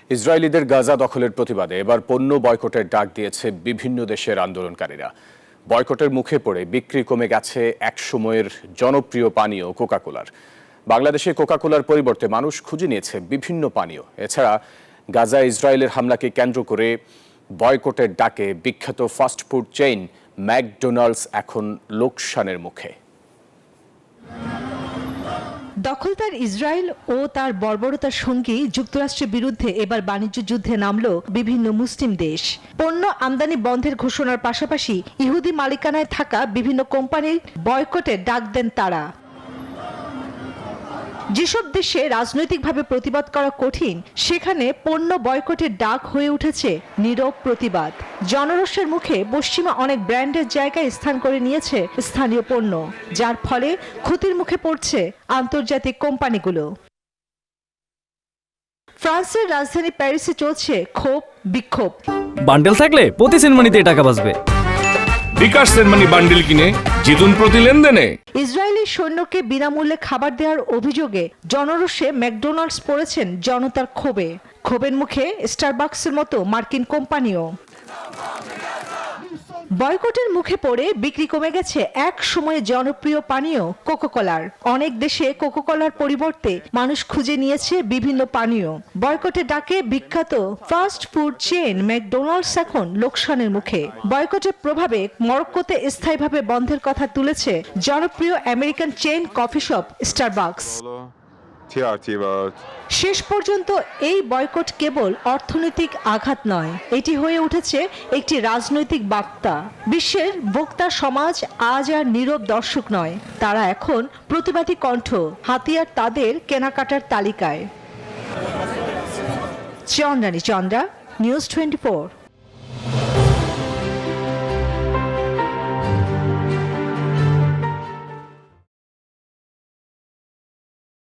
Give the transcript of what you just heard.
ইসরায়েলিদের গাজা দখলের প্রতিবাদে এবার পণ্য বয়কটের ডাক দিয়েছে বিভিন্ন দেশের আন্দোলনকারীরা। বয়কটের মুখে পড়ে বিক্রি কমে গেছে এক সময়ের জনপ্রিয় পানীয় কোকাকোলার। বাংলাদেশে কোকাকোলার পরিবর্তে মানুষ খুঁজে নিয়েছে বিভিন্ন পানীয়। এছাড়া গাজায় ইসরায়েলের হামলাকে কেন্দ্র করে বয়কটের ডাকে বিখ্যাত ফাস্টফুড চেইন ম্যাকডোনাল্ডস এখন লোকসানের মুখে। দখলদার ইসরায়েল ও তার বর্বরতার সঙ্গী যুক্তরাষ্ট্রের বিরুদ্ধে এবার বাণিজ্য যুদ্ধে নামল বিভিন্ন মুসলিম দেশ। পণ্য আমদানি বন্ধের ঘোষণার পাশাপাশি ইহুদি মালিকানায় থাকা বিভিন্ন কোম্পানির বয়কটের ডাক দেন তারা। যেসব দেশে রাজনৈতিকভাবে প্রতিবাদ করা কঠিন, সেখানে পণ্য বয়কটের ডাক হয়ে উঠেছে নীরব প্রতিবাদ। জনরোষের মুখে পশ্চিমা অনেক ব্র্যান্ডের জায়গায় স্থান করে নিয়েছে স্থানীয় পণ্য, যার ফলে ক্ষতির মুখে পড়ছে আন্তর্জাতিক কোম্পানিগুলো। ফ্রান্সের রাজধানী প্যারিসে চলছে ক্ষোভ বিক্ষোভ। বান্ডেল থাকলে প্রতি সেনমানিতে টাকা বাঁচবে। বিকাশ সেনমানি বান্ডেল কিনে জিতুন প্রতি লেনদেনে। ইসরায়েলি সৈন্যকে বিনামূল্যে খাবার দেওয়ার অভিযোগে জনরোষে ম্যাকডোনাল্ডস পড়েছেন জনতার ক্ষোভে। ক্ষোভের মুখে স্টারবাকসের মতো মার্কিন কোম্পানিও। বয়কটের মুখে পড়ে বিক্রি কমে গেছে এক সময়ে জনপ্রিয় পানীয় কোকাকোলার। অনেক দেশে কোকাকোলার পরিবর্তে মানুষ খুঁজে নিয়েছে বিভিন্ন পানীয়। বয়কটের ডাকে বিখ্যাত ফাস্ট ফুড চেইন ম্যাকডোনাল্ডস এখন লোকসানের মুখে। বয়কটের প্রভাবে মরক্কোতে স্থায়ীভাবে বন্ধের কথা তুলেছে জনপ্রিয় American chain coffee shop Starbucks. শেষ পর্যন্ত এই বয়কট কেবল অর্থনৈতিক আঘাত নয়, এটি হয়ে উঠেছে একটি রাজনৈতিক বার্তা। বিশ্বের ভোক্তা সমাজ আজ আর নীরব দর্শক নয়, তারা এখন প্রতিবাদী কণ্ঠ, হাতিয়ার তাদের কেনাকাটার তালিকায়। চন্দ্রানী চন্দ্রা, নিউজ 24।